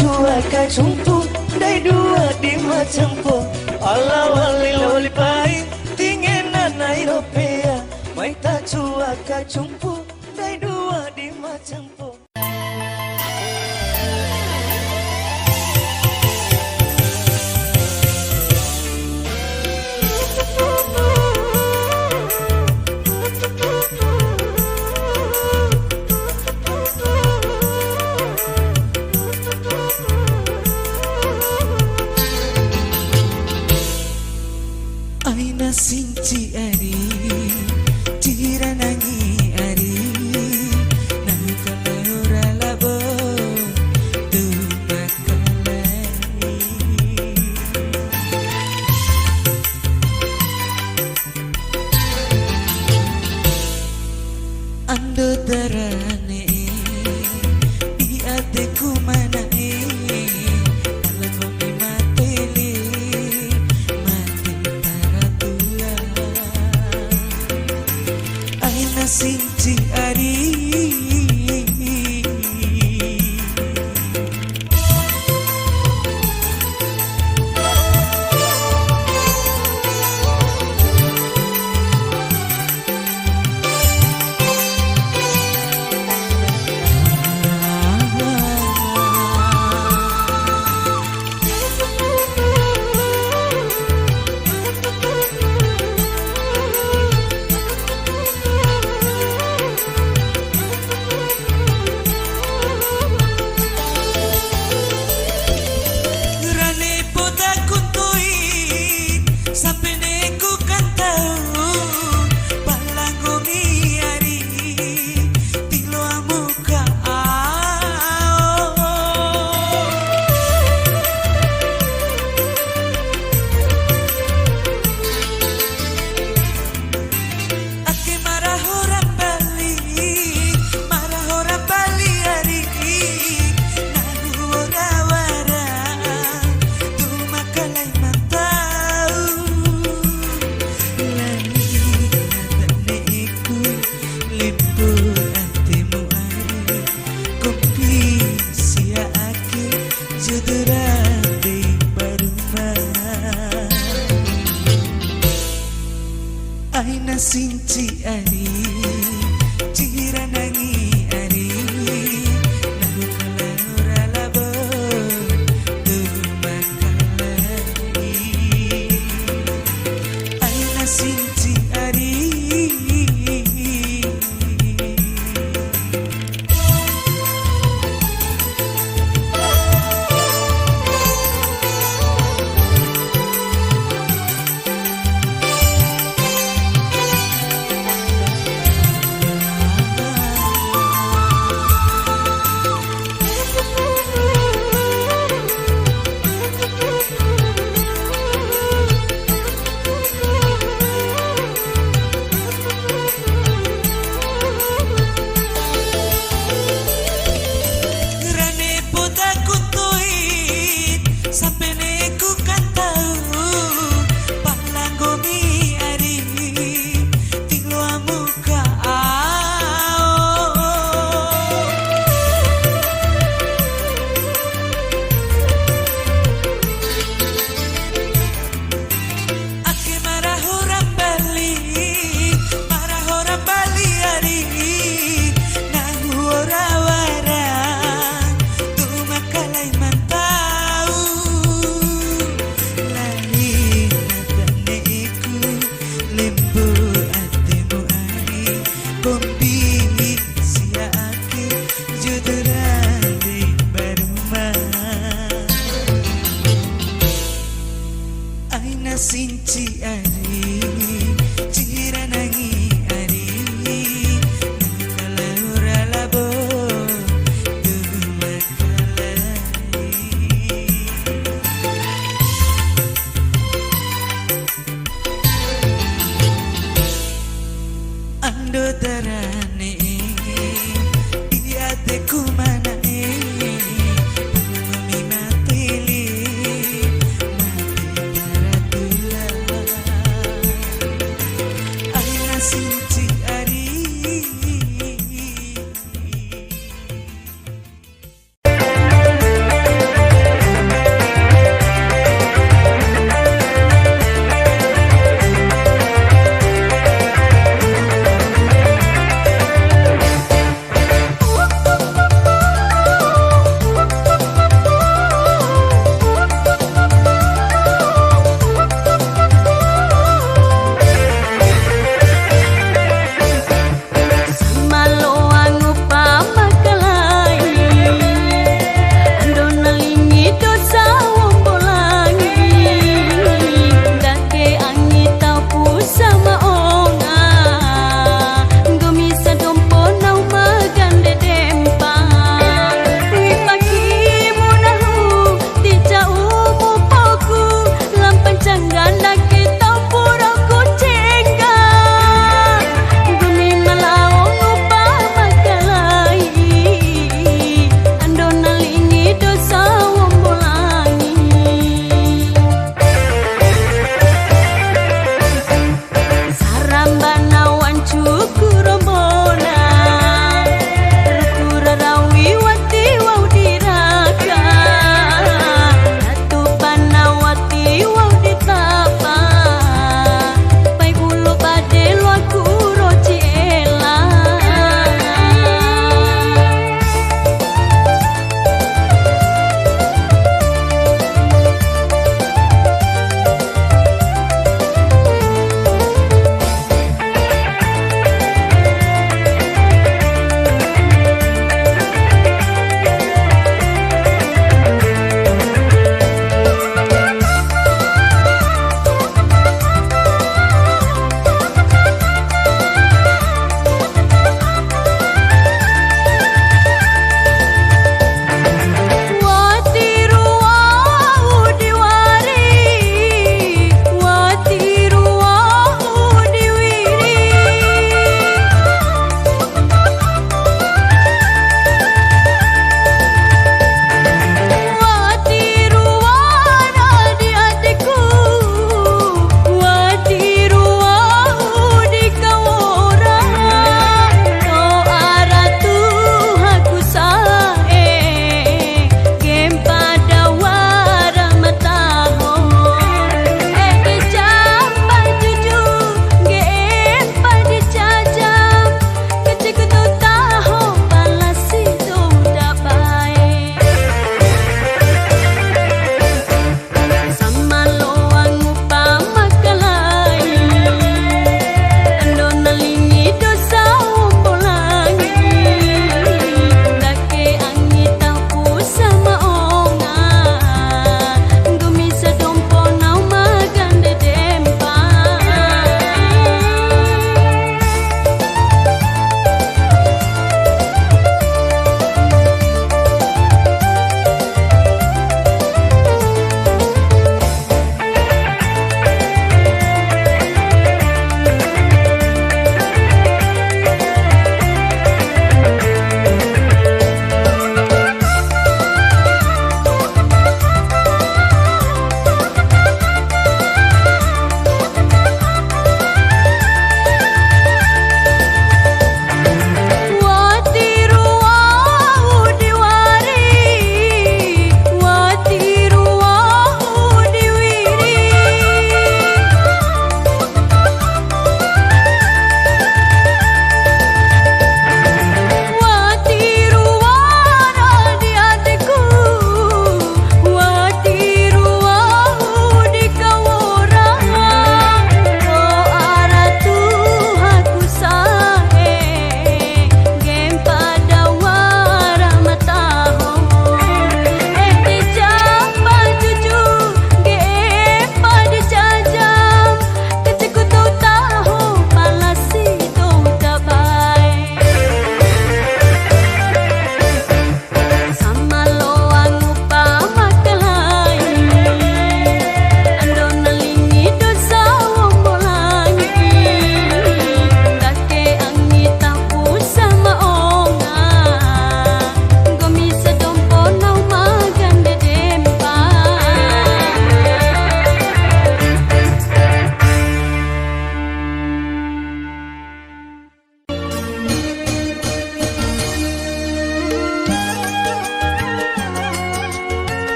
cua kacumpu dai dua di macampu ala wali wali pai tingena na Eropea mai ta cua kacumpu dai dua di macampu. Aina sinci ari ciranangi ari nahu kalora labo tu bakalai ando darane di ateku mana sinci ari aina sinci ari ciranangi ari nahu kalora labo tu bakalai aina sinci ari sinci ari ciranangi ari kalora labo tu bakalai ando darane di ateku mana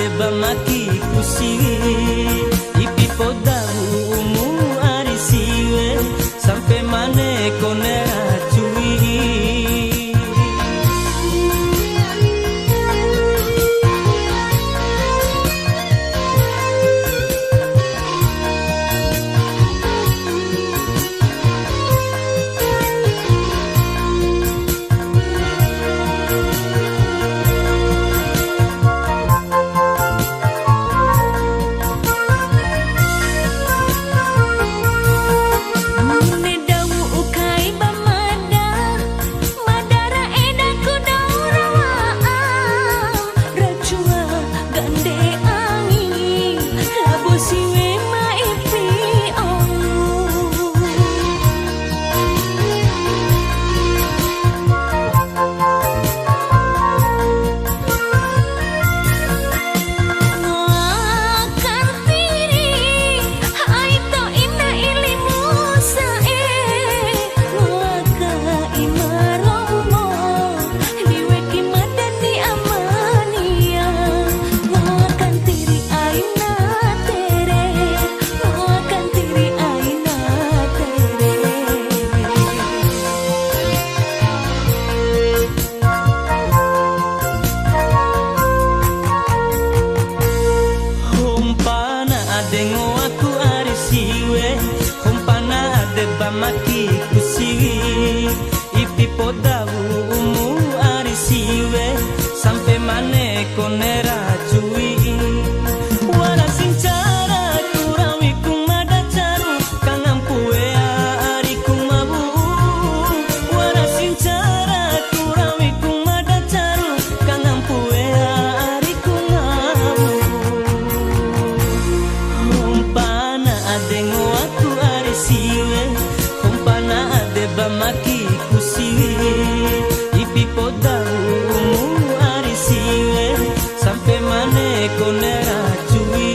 ade bamaki kusi ipi podamu umu arisiwe sampai mane kone acui. Maki kusiwi ipi podawu umu arisiwe sampai mane konera cui wala sincara kurawi kumada caru kangampue ari kumabu wala sincara kurawi kumada caru kangampue ari kumabu umpana adengo aku arisiwe bamaki kusiwi ipi podawu umu arisiwe sampai mane konera cui.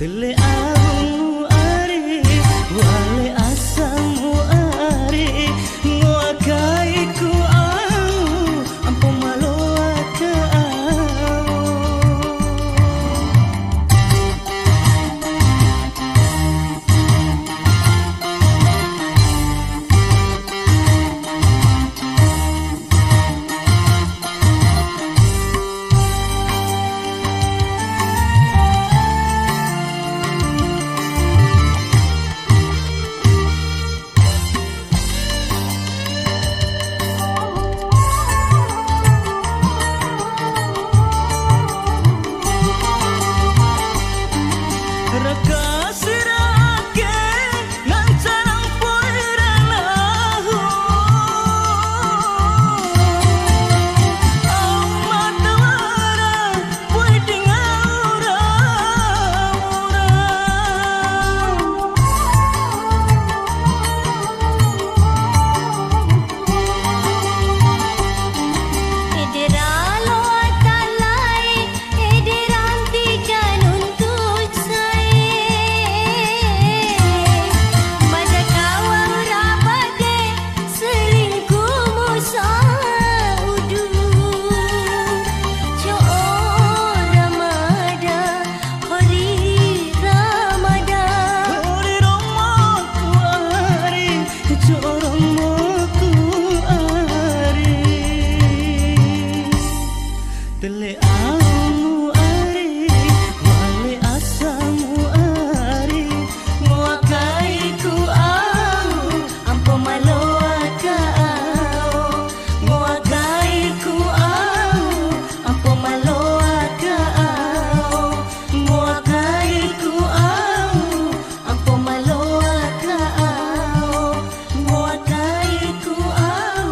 Tele amu are wale asamu are ngoakai ku au ampo maloa ka Tele amu are wale asamu are ngoakai ku au ampo maloa ka au ngoakai ku au ampo maloa ka au ngoakai ku au ampo maloa ka au ngoakai ku au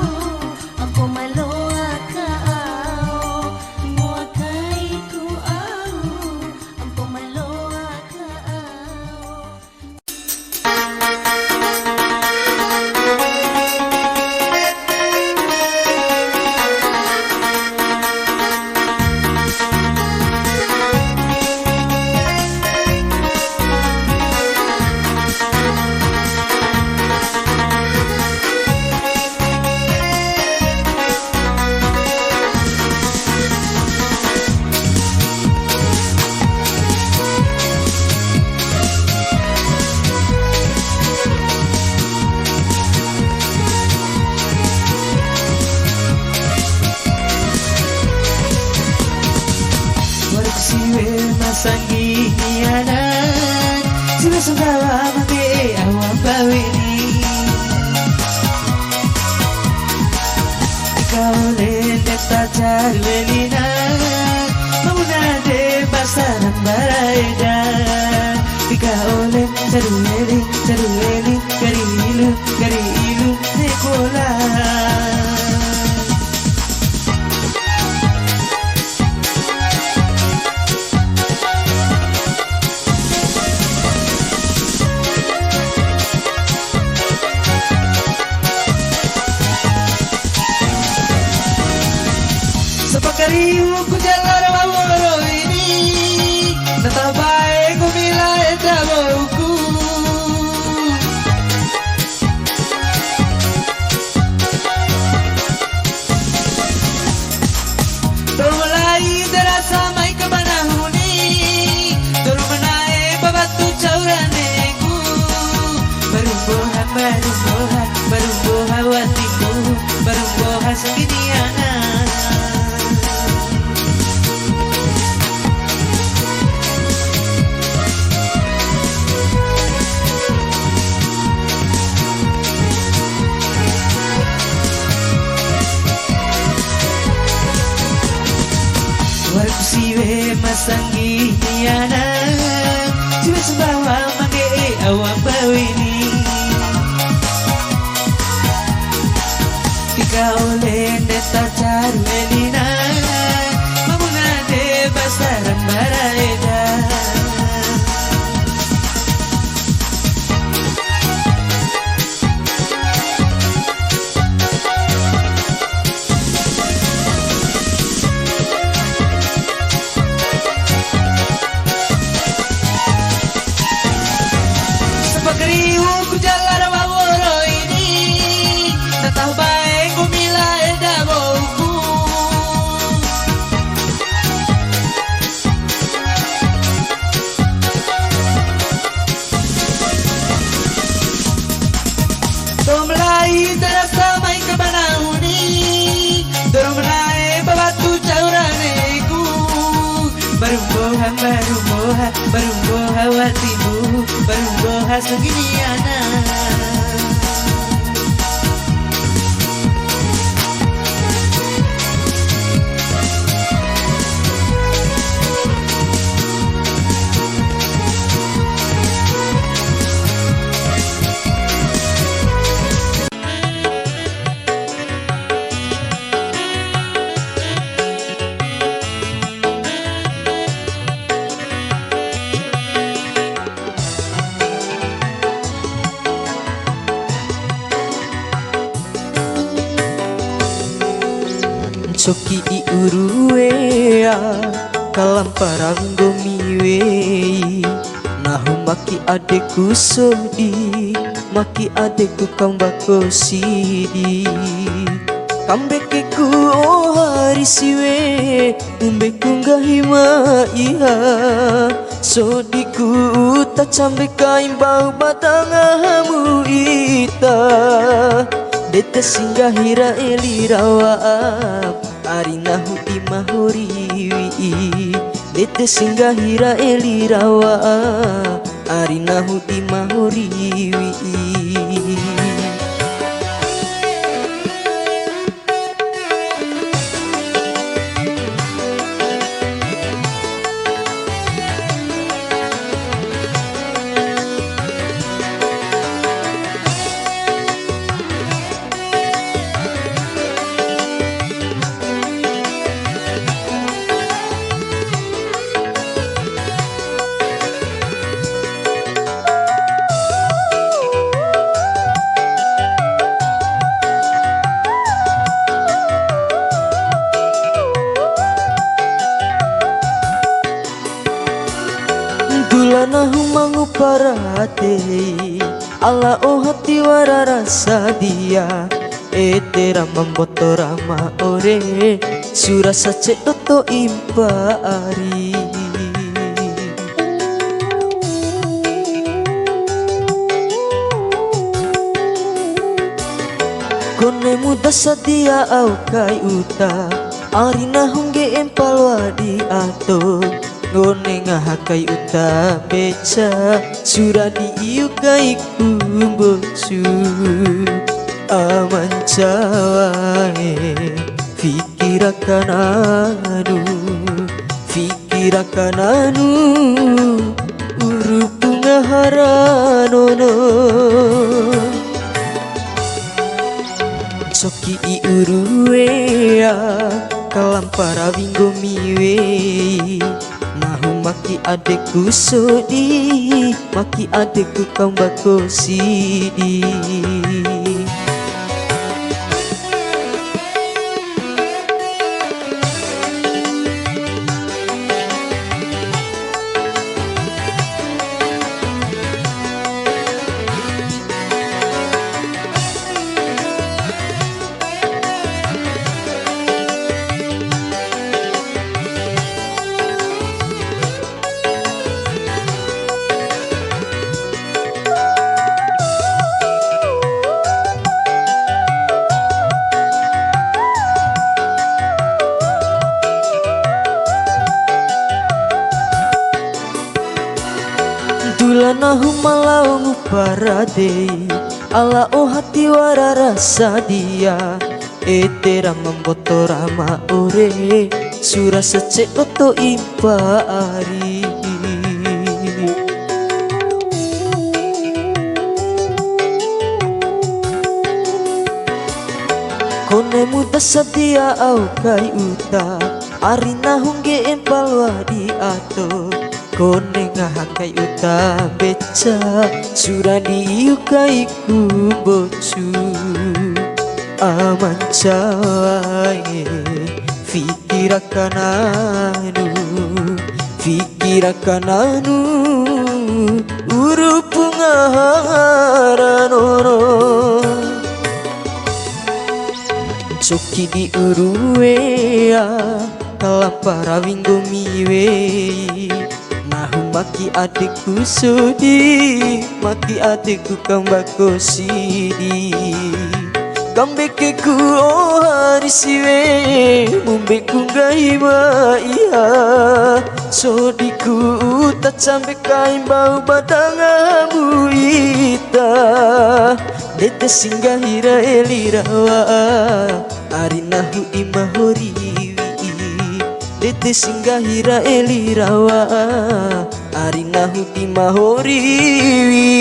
ampo maloa ka au ngoakai ku au ampo maloa ka au siwe masangi nianan siwe sundawa mate awam bawini kau lendeta jarwelina mamuna de basaran baraida tika ole carueli garilu nekola Sepakariu ku jalan waworo ini tetap baik ku milai taboku Termulai terasa mai ke manahuni Termenai babatu cauraneku Barumbohan watiku Barumbohan seginiana siwe masangi niana siwe sembawa mage awam bawini tika ole neta jarwelina mamuna de basaran baraida barumboha watimu, barumboha seginiana. Coki I uruea kalamparang gomiwei nahu maki adeku sodi maki adeku kambako sidi kambekeku oh hari siwe umbeku ngahima iha sodiku tak cambeka imbau batangamu ita dete singgah hira elirawaap arinahu imahoriwi dete singgah hira elirawaap arinahu imahoriwi. Dulanahu mangu parate ala oh hati wara rasa dia etera mambotorama ore surasa cek toto impari kone muda sadia au kai uta arina hongge empal wadi ato ngone ngahakai uta beca suradi iu kai kumbosu aman cawae fikirakan anu urupu ngaharanono soki I uruea kalampara winggo miwei nahu maki adeku sodi maki adeku kambako sidi Dulanahu malau parade ala oh hati wara rasa dia etera mambotorama ore sura secek oto impari kone muda sadia au kai uta arina hongge empal wadi ato kone ngahakai uta beca suradi yukai kumbosu aman cawae fikirakan anu urupu ngaharanono coki di uruea kalampara winggo miwei nahu maki adeku sodi maki adeku kambako sidi Kambeke ku oh harisiwe Mumbeku gaima iya Sodiku tak sampai kain bau badangamu ita Dete singgah hira elirawa Arinahu imahoriwi Dete singgah hira elirawa Arinahu imahoriwi